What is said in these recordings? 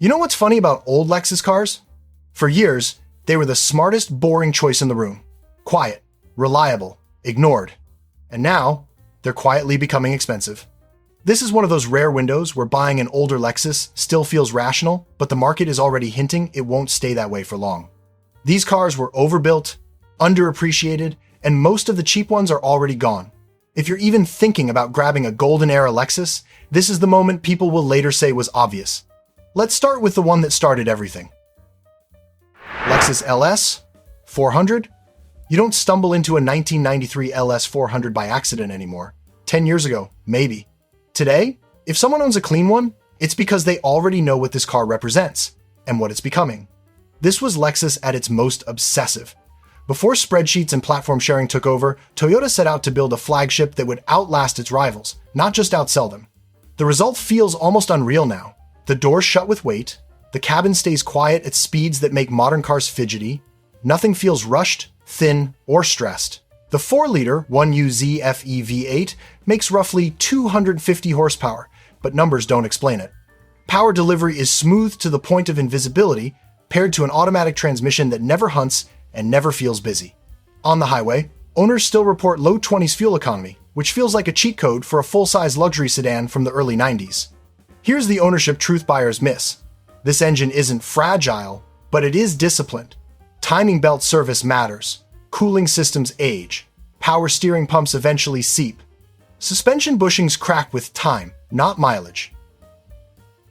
You know what's funny about old Lexus cars? For years, they were the smartest, boring choice in the room. Quiet, reliable, ignored. And now, they're quietly becoming expensive. This is one of those rare windows where buying an older Lexus still feels rational, but the market is already hinting it won't stay that way for long. These cars were overbuilt, underappreciated, and most of the cheap ones are already gone. If you're even thinking about grabbing a golden era Lexus, this is the moment people will later say was obvious. Let's start with the one that started everything. Lexus LS 400? You don't stumble into a 1993 LS400 by accident anymore. 10 years ago, maybe. Today, if someone owns a clean one, it's because they already know what this car represents and what it's becoming. This was Lexus at its most obsessive. Before spreadsheets and platform sharing took over, Toyota set out to build a flagship that would outlast its rivals, not just outsell them. The result feels almost unreal now. The doors shut with weight, the cabin stays quiet at speeds that make modern cars fidgety, nothing feels rushed, thin, or stressed. The 4-liter 1UZ-FE V8 makes roughly 250 horsepower, but numbers don't explain it. Power delivery is smooth to the point of invisibility, paired to an automatic transmission that never hunts and never feels busy. On the highway, owners still report low 20s fuel economy, which feels like a cheat code for a full-size luxury sedan from the early 90s. Here's the ownership truth buyers miss. This engine isn't fragile, but it is disciplined. Timing belt service matters. Cooling systems age. Power steering pumps eventually seep. Suspension bushings crack with time, not mileage.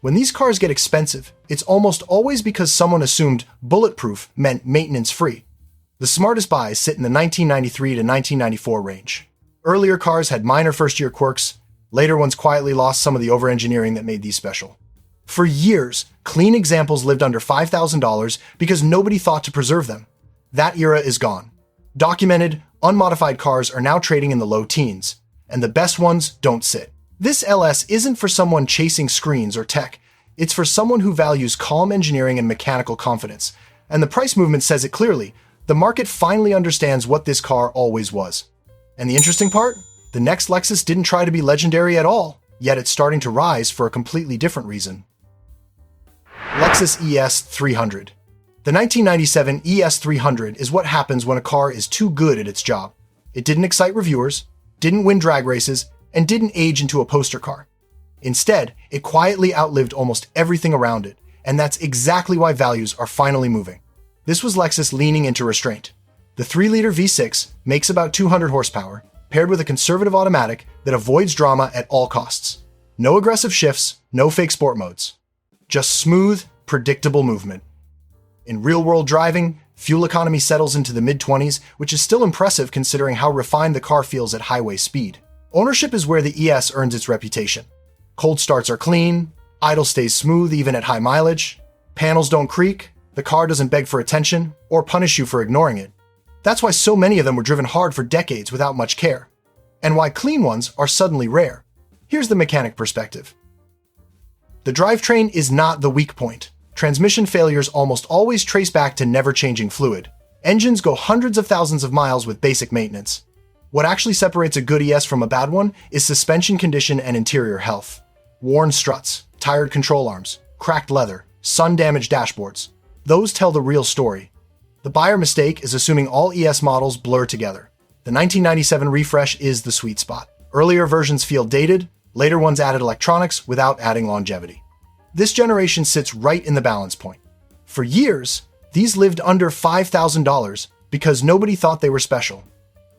When these cars get expensive, it's almost always because someone assumed bulletproof meant maintenance-free. The smartest buys sit in the 1993 to 1994 range. Earlier cars had minor first-year quirks, later ones quietly lost some of the over-engineering that made these special. For years, clean examples lived under $5,000 because nobody thought to preserve them. That era is gone. Documented, unmodified cars are now trading in the low teens, and the best ones don't sit. This LS isn't for someone chasing screens or tech. It's for someone who values calm engineering and mechanical confidence. And the price movement says it clearly. The market finally understands what this car always was. And the interesting part? The next Lexus didn't try to be legendary at all, yet it's starting to rise for a completely different reason. Lexus ES300. The 1997 ES300 is what happens when a car is too good at its job. It didn't excite reviewers, didn't win drag races, and didn't age into a poster car. Instead, it quietly outlived almost everything around it, and that's exactly why values are finally moving. This was Lexus leaning into restraint. The 3-liter V6 makes about 200 horsepower, paired with a conservative automatic that avoids drama at all costs. No aggressive shifts, no fake sport modes. Just smooth, predictable movement. In real-world driving, fuel economy settles into the mid-20s, which is still impressive considering how refined the car feels at highway speed. Ownership is where the ES earns its reputation. Cold starts are clean, idle stays smooth even at high mileage, panels don't creak, the car doesn't beg for attention or punish you for ignoring it. That's why so many of them were driven hard for decades without much care, and why clean ones are suddenly rare. Here's the mechanic perspective. The drivetrain is not the weak point. Transmission failures almost always trace back to never-changing fluid. Engines go hundreds of thousands of miles with basic maintenance. What actually separates a good ES from a bad one is suspension condition and interior health. Worn struts, tired control arms, cracked leather, sun-damaged dashboards. Those tell the real story. The buyer mistake is assuming all ES models blur together. The 1997 refresh is the sweet spot. Earlier versions feel dated, later ones added electronics without adding longevity. This generation sits right in the balance point. For years, these lived under $5,000 because nobody thought they were special.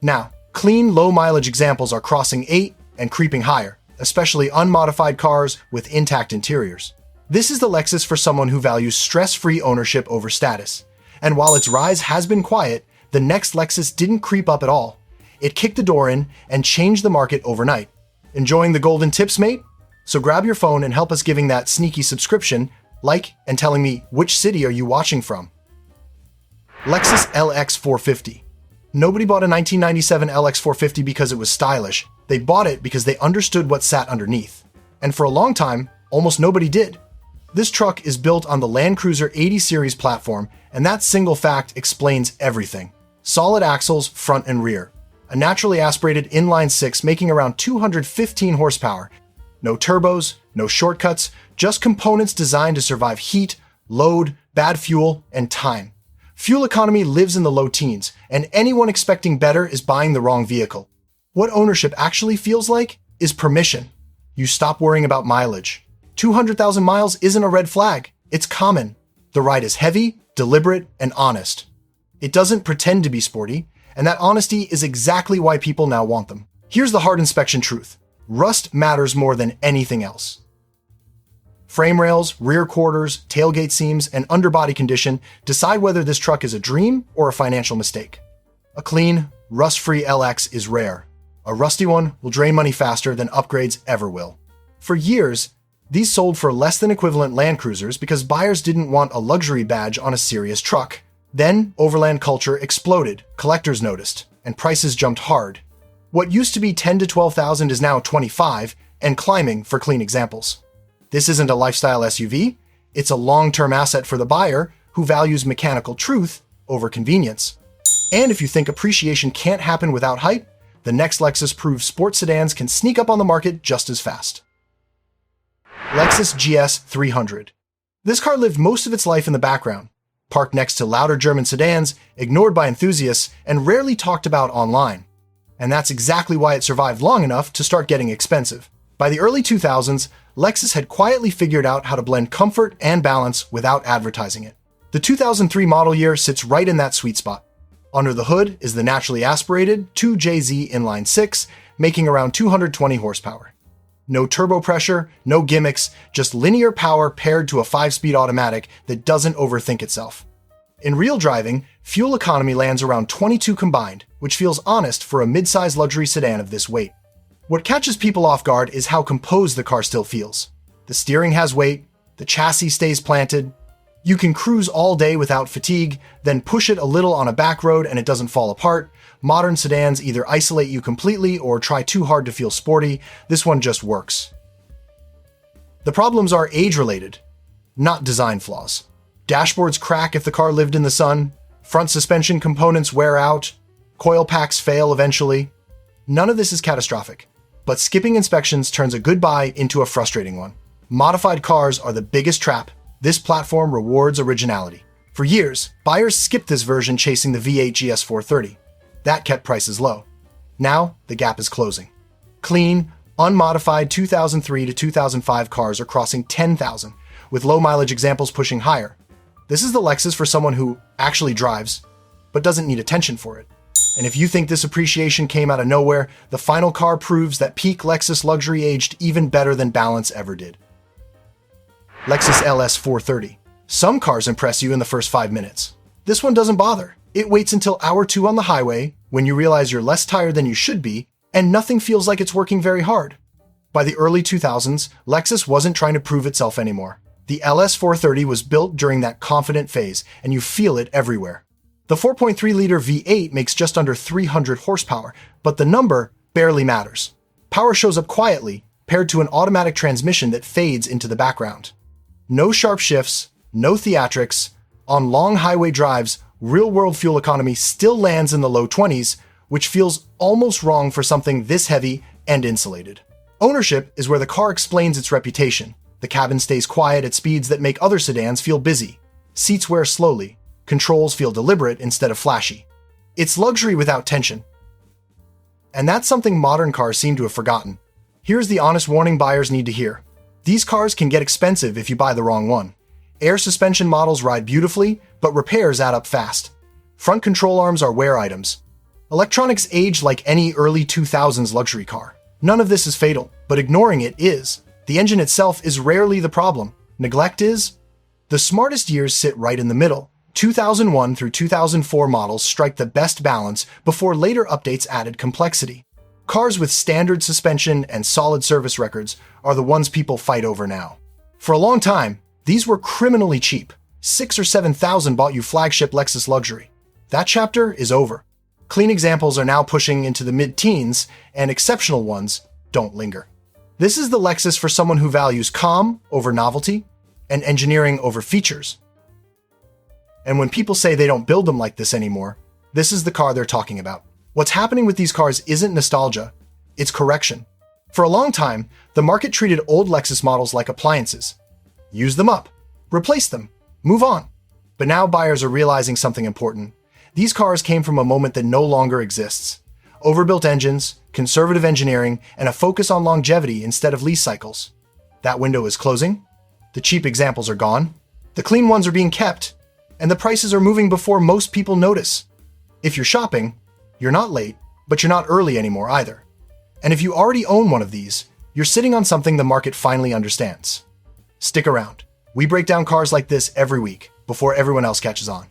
Now, clean, low-mileage examples are crossing 8 and creeping higher, especially unmodified cars with intact interiors. This is the Lexus for someone who values stress-free ownership over status. And while its rise has been quiet, the next Lexus didn't creep up at all. It kicked the door in and changed the market overnight. Enjoying the golden tips, mate? So grab your phone and help us giving that sneaky subscription, like, and telling me which city are you watching from. Lexus LX450. Nobody bought a 1997 LX450 because it was stylish. They bought it because they understood what sat underneath. And for a long time, almost nobody did. This truck is built on the Land Cruiser 80 Series platform, and that single fact explains everything. Solid axles, front and rear. A naturally aspirated inline-six making around 215 horsepower. No turbos, No shortcuts, just components designed to survive heat, load, bad fuel, and time. Fuel economy lives in the low teens, and anyone expecting better is buying the wrong vehicle. What ownership actually feels like is permission. You stop worrying about mileage. 200,000 miles isn't a red flag. It's common. The ride is heavy, deliberate, and honest. It doesn't pretend to be sporty, and that honesty is exactly why people now want them. Here's the hard inspection truth. Rust matters more than anything else. Frame rails, rear quarters, tailgate seams, and underbody condition decide whether this truck is a dream or a financial mistake. A clean, rust-free LX is rare. A rusty one will drain money faster than upgrades ever will. For years, these sold for less than equivalent Land Cruisers because buyers didn't want a luxury badge on a serious truck. Then, overland culture exploded, collectors noticed, and prices jumped hard. What used to be $10,000 to $12,000 is now $25,000 and climbing for clean examples. This isn't a lifestyle SUV, it's a long-term asset for the buyer who values mechanical truth over convenience. And if you think appreciation can't happen without hype, the next Lexus proves sports sedans can sneak up on the market just as fast. Lexus GS300. This car lived most of its life in the background, parked next to louder German sedans, ignored by enthusiasts, and rarely talked about online. And that's exactly why it survived long enough to start getting expensive. By the early 2000s, Lexus had quietly figured out how to blend comfort and balance without advertising it. The 2003 model year sits right in that sweet spot. Under the hood is the naturally aspirated 2JZ inline-6, making around 220 horsepower. No turbo pressure, no gimmicks, just linear power paired to a 5-speed automatic that doesn't overthink itself. In real driving, fuel economy lands around 22 combined, which feels honest for a mid-size luxury sedan of this weight. What catches people off guard is how composed the car still feels. The steering has weight, the chassis stays planted. You can cruise all day without fatigue, then push it a little on a back road and it doesn't fall apart. Modern sedans either isolate you completely or try too hard to feel sporty. This one just works. The problems are age-related, not design flaws. Dashboards crack if the car lived in the sun, front suspension components wear out, coil packs fail eventually. None of this is catastrophic, but skipping inspections turns a good buy into a frustrating one. Modified cars are the biggest trap. This platform rewards originality. For years, buyers skipped this version chasing the V8 GS430. That kept prices low. Now, the gap is closing. Clean, unmodified 2003 to 2005 cars are crossing 10,000, with low-mileage examples pushing higher. This is the Lexus for someone who actually drives, but doesn't need attention for it. And if you think this appreciation came out of nowhere, the final car proves that peak Lexus luxury aged even better than balance ever did. Lexus LS430. Some cars impress you in the first 5 minutes. This one doesn't bother. It waits until hour 2 on the highway, when you realize you're less tired than you should be, and nothing feels like it's working very hard. By the early 2000s, Lexus wasn't trying to prove itself anymore. The LS430 was built during that confident phase, and you feel it everywhere. The 4.3-liter V8 makes just under 300 horsepower, but the number barely matters. Power shows up quietly, paired to an automatic transmission that fades into the background. No sharp shifts, no theatrics. On long highway drives, real-world fuel economy still lands in the low 20s, which feels almost wrong for something this heavy and insulated. Ownership is where the car explains its reputation. The cabin stays quiet at speeds that make other sedans feel busy. Seats wear slowly. Controls feel deliberate instead of flashy. It's luxury without tension. And that's something modern cars seem to have forgotten. Here's the honest warning buyers need to hear. These cars can get expensive if you buy the wrong one. Air suspension models ride beautifully, but repairs add up fast. Front control arms are wear items. Electronics age like any early 2000s luxury car. None of this is fatal, but ignoring it is. The engine itself is rarely the problem. Neglect is. The smartest years sit right in the middle. 2001 through 2004 models strike the best balance before later updates added complexity. Cars with standard suspension and solid service records are the ones people fight over now. For a long time, these were criminally cheap. 6,000 or 7,000 bought you flagship Lexus luxury. That chapter is over. Clean examples are now pushing into the mid-teens, and exceptional ones don't linger. This is the Lexus for someone who values calm over novelty and engineering over features. And when people say they don't build them like this anymore, this is the car they're talking about. What's happening with these cars isn't nostalgia, it's correction. For a long time, the market treated old Lexus models like appliances. Use them up, replace them, move on. But now buyers are realizing something important. These cars came from a moment that no longer exists. Overbuilt engines, conservative engineering, and a focus on longevity instead of lease cycles. That window is closing. The cheap examples are gone. The clean ones are being kept. And the prices are moving before most people notice. If you're shopping, you're not late, but you're not early anymore either. And if you already own one of these, you're sitting on something the market finally understands. Stick around. We break down cars like this every week before everyone else catches on.